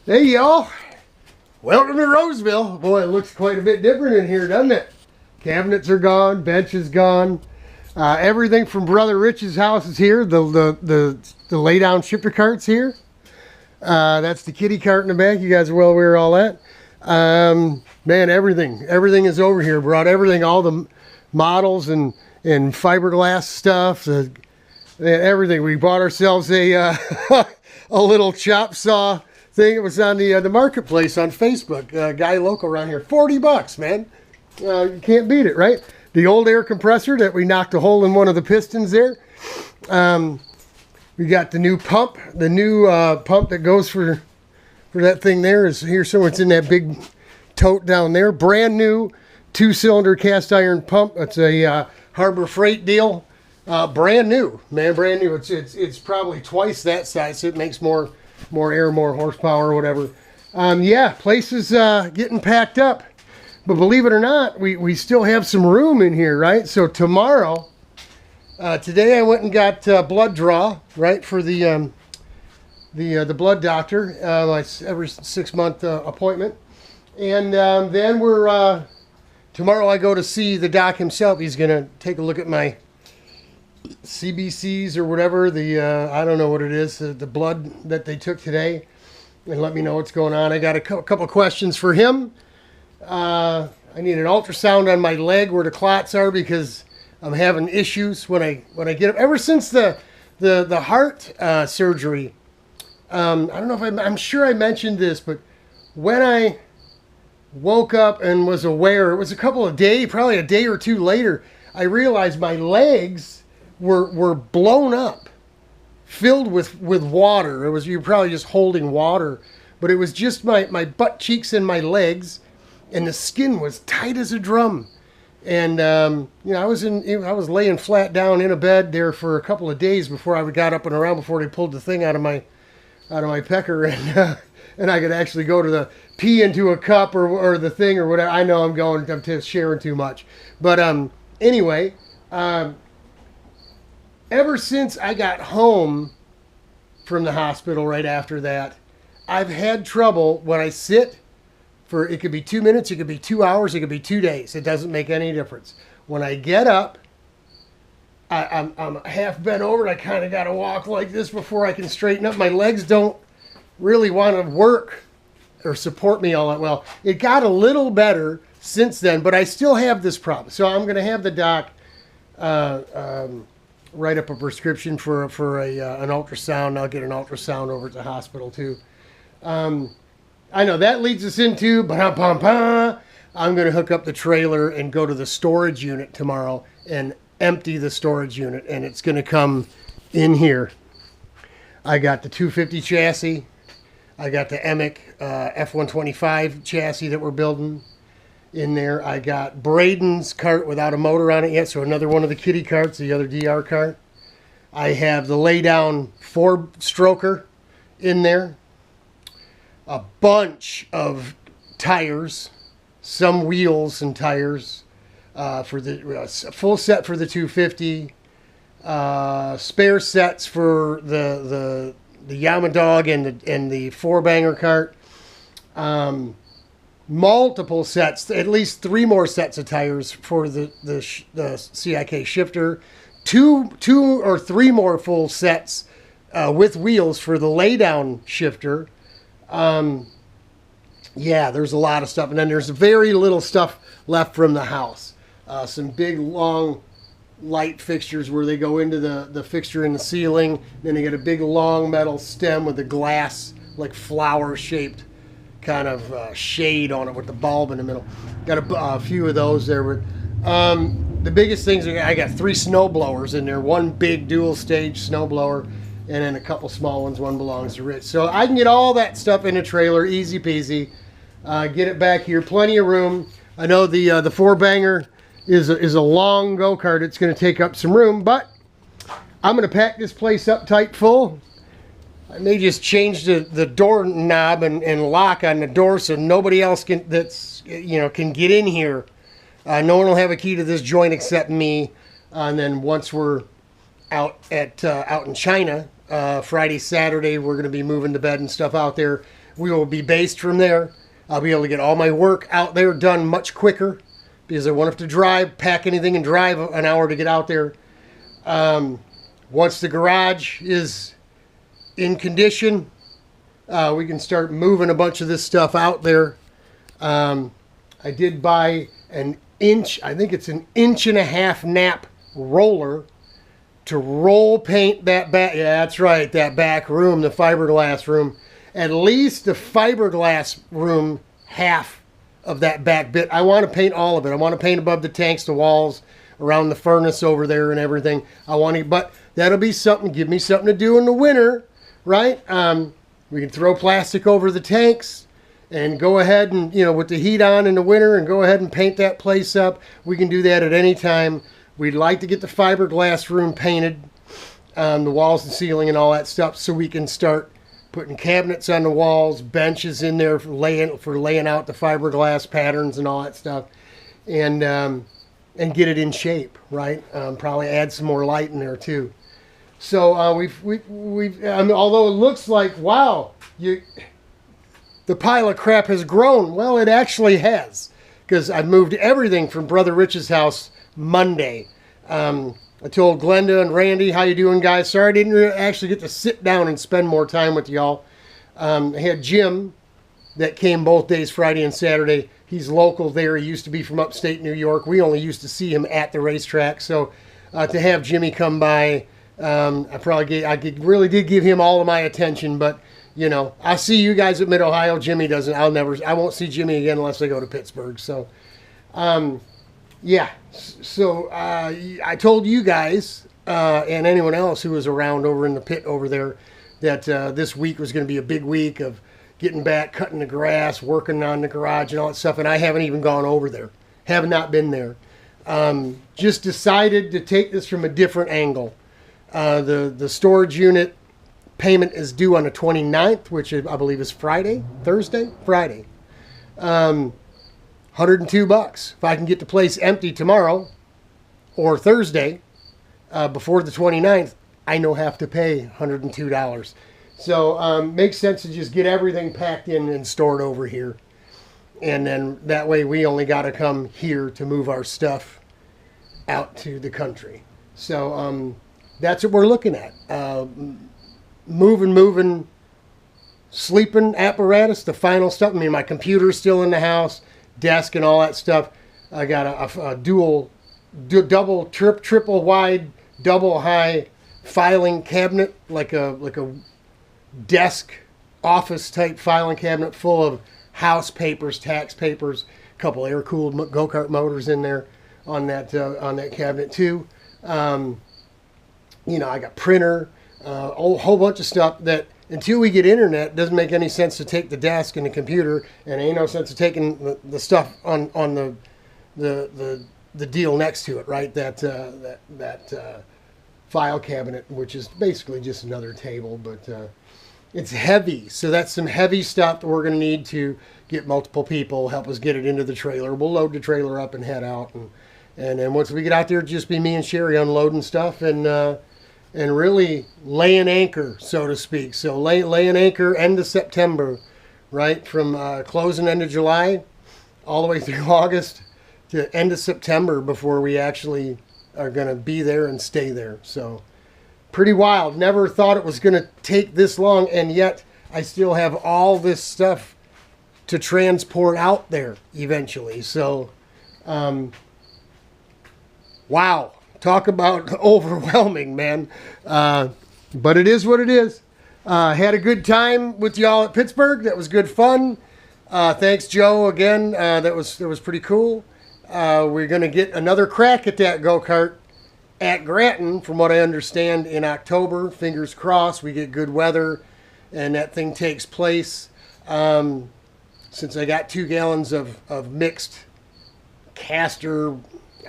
Hey y'all, welcome to Roseville. Boy, it looks quite a bit different in here, doesn't it? Cabinets are gone, bench is gone. Everything from Brother Rich's house is here. The lay down shifter cart's here. That's the kitty cart in the back. You guys are well aware of all that. Man, everything is over here. Brought everything, all the models and fiberglass stuff. Everything. We bought ourselves a a little chop saw thing. It was on the marketplace on Facebook. Guy local around here, $40, man. You can't beat it, right? The old air compressor that we knocked a hole in one of the pistons there. We got the new pump. The new pump that goes for that thing there is here somewhere. It's in that big tote down there. Brand new 2-cylinder cast iron pump. It's a Harbor Freight deal. Brand new, man, brand new. It's probably twice that size, so it makes more air, more horsepower, or whatever. Yeah, place is getting packed up. But believe it or not, we still have some room in here, right? So tomorrow, today I went and got blood draw, right, for the blood doctor, my every 6-month appointment. And then tomorrow I go to see the doc himself. He's going to take a look at my CBCs or whatever, I don't know what it is, the blood that they took today, and let me know what's going on. I got a couple questions for him. I need an ultrasound on my leg where the clots are because I'm having issues when I get up. Ever since the heart surgery, I don't know if I'm sure I mentioned this, but when I woke up and was aware, it was a couple of days, probably a day or two later, I realized my legs were blown up, filled with water. You're probably just holding water, but it was just my butt cheeks and my legs, and the skin was tight as a drum. And I was laying flat down in a bed there for a couple of days before I got up and around, before they pulled the thing out of my pecker, and I could actually go to the pee into a cup or the thing or whatever. I know I'm sharing too much, but anyway. Ever since I got home from the hospital right after that, I've had trouble when I sit for, it could be 2 minutes, it could be 2 hours, it could be 2 days. It doesn't make any difference. When I get up, I'm half bent over, and I kind of got to walk like this before I can straighten up. My legs don't really want to work or support me all that well. It got a little better since then, but I still have this problem. So I'm going to have the doc write up a prescription for an ultrasound. I'll get an ultrasound over at the hospital too. I know that leads us into I'm going to hook up the trailer and go to the storage unit tomorrow and empty the storage unit, and it's going to come in here. I got the 250 chassis. I got the EMIC F125 chassis that we're building in there. I got Braden's cart without a motor on it yet, so another one of the kitty carts, the other DR cart. I have the lay-down 4-stroker in there. A bunch of tires, some wheels and tires for the full set for the 250. Spare sets for the Yamadog and the 4-banger cart. Multiple sets, at least 3 more sets of tires for the CIK shifter, two or 3 more full sets with wheels for the laydown shifter. Yeah, there's a lot of stuff, and then there's very little stuff left from the house. Some big long light fixtures where they go into the fixture in the ceiling. Then they get a big long metal stem with a glass like flower shaped kind of shade on it with the bulb in the middle. Got a few of those there. But the biggest things are, I got 3 snow blowers in there. 1 big dual stage snow blower, and then a couple small ones. 1 belongs to Rich. So I can get all that stuff in a trailer, easy peasy. Get it back here, plenty of room. I know the 4-banger is a long go-kart. It's going to take up some room, but I'm going to pack this place up tight full. I may just change the door knob and lock on the door so nobody else can get in here. No one will have a key to this joint except me. And then once we're out in China, Friday, Saturday, we're going to be moving the bed and stuff out there. we will be based from there. I'll be able to get all my work out there done much quicker because I won't have to drive, pack anything, and drive an hour to get out there. Once the garage is in condition, we can start moving a bunch of this stuff out there. I did buy an inch, I think it's an 1.5-inch nap roller to roll paint that back. Yeah, that's right, that back room, the fiberglass room. At least the fiberglass room, half of that back bit. I want to paint all of it. I want to paint above the tanks, the walls, around the furnace over there and everything. I want to, but that'll be something, give me something to do in the winter, right? We can throw plastic over the tanks and go ahead and, you know, with the heat on in the winter, and go ahead and paint that place up. We can do that at any time. We'd like to get the fiberglass room painted, the walls and ceiling and all that stuff, so we can start putting cabinets on the walls, benches in there for laying out the fiberglass patterns and all that stuff, and get it in shape, right? Probably add some more light in there too. So we've although it looks like, wow, the pile of crap has grown. Well, it actually has, because I moved everything from Brother Rich's house Monday. I told Glenda and Randy, how you doing, guys? Sorry I didn't actually get to sit down and spend more time with y'all. I had Jim that came both days, Friday and Saturday. He's local there. He used to be from upstate New York. We only used to see him at the racetrack. So to have Jimmy come by, I really did give him all of my attention. But, you know, I'll see you guys at Mid-Ohio. Jimmy doesn't. I won't see Jimmy again unless I go to Pittsburgh. So, yeah. So I told you guys and anyone else who was around over in the pit over there that this week was going to be a big week of getting back, cutting the grass, working on the garage and all that stuff. And I haven't even gone over there. Have not been there. Just decided to take this from a different angle. The storage unit payment is due on the 29th, which I believe is Friday. 102 bucks. If I can get the place empty tomorrow or Thursday before the 29th, I no have to pay $102. So makes sense to just get everything packed in and stored over here. And then that way we only got to come here to move our stuff out to the country. So that's what we're looking at. Moving, sleeping apparatus, the final stuff. I mean, my computer's still in the house, desk and all that stuff. I got a double, triple wide, double high filing cabinet, like a desk office type filing cabinet full of house papers, tax papers, a couple air cooled go-kart motors in there on that cabinet too. You know, I got printer, a whole bunch of stuff that until we get internet, doesn't make any sense to take the desk and the computer, and ain't no sense of taking the stuff on the deal next to it, right? That file cabinet, which is basically just another table, but it's heavy. So that's some heavy stuff that we're going to need to get multiple people, help us get it into the trailer. We'll load the trailer up and head out, and then once we get out there, it'll just be me and Sherry unloading stuff and really lay an anchor, so to speak. So lay an anchor end of September, right? From closing end of July all the way through August to end of September before we actually are going to be there and stay there. So pretty wild. Never thought it was going to take this long, and yet I still have all this stuff to transport out there eventually. So, wow. Talk about overwhelming, man. But it is what it is. Had a good time with y'all at Pittsburgh. That was good fun. Thanks, Joe, again. That was pretty cool. We're going to get another crack at that go-kart at Granton, from what I understand, in October. Fingers crossed we get good weather and that thing takes place. Since I got 2 gallons of mixed caster,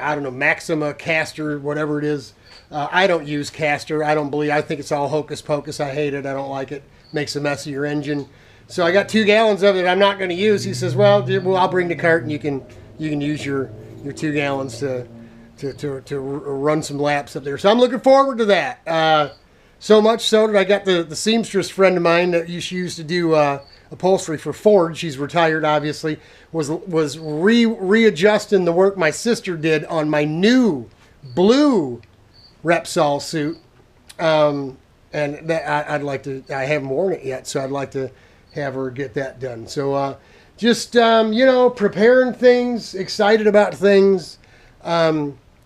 I don't know, Maxima caster, whatever it is. I don't use caster. I think it's all hocus pocus. I hate it. I don't like it. Makes a mess of your engine. So I got 2 gallons of it I'm not going to use. He says, well, I'll bring the cart and you can use your 2 gallons to run some laps up there. So I'm looking forward to that. So much so that I got the seamstress friend of mine that used to do upholstery for Ford. She's retired, obviously. Was readjusting the work my sister did on my new blue Repsol suit. And that I'd like to, I haven't worn it yet, so I'd like to have her get that done. So just, you know, preparing things, excited about things.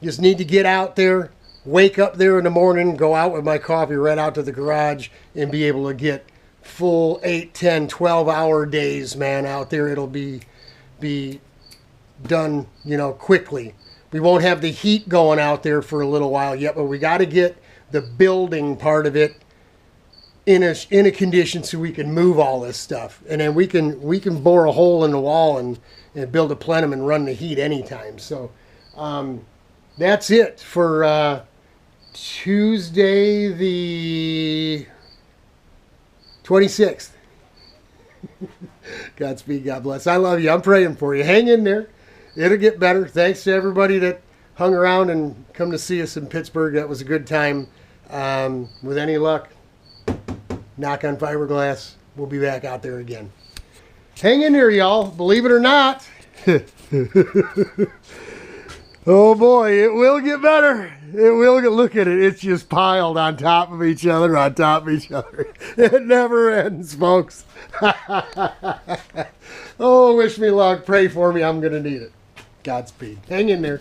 Just need to get out there, wake up there in the morning, go out with my coffee right out to the garage and be able to get full 8, 10, 12-hour days, man, out there. It'll be done, you know, quickly. We won't have the heat going out there for a little while yet, but we got to get the building part of it in a condition so we can move all this stuff, and then we can bore a hole in the wall and build a plenum and run the heat anytime. So that's it for Tuesday the 26th. Godspeed, God bless. I love you. I'm praying for you. Hang in there. It'll get better. Thanks to everybody that hung around and come to see us in Pittsburgh. That was a good time. With any luck, knock on fiberglass, we'll be back out there again. Hang in there, y'all. Believe it or not. Oh boy, it will get better. It will get, look at it. It's just piled on top of each other, on top of each other. It never ends, folks. Oh, wish me luck. Pray for me. I'm going to need it. Godspeed. Hang in there.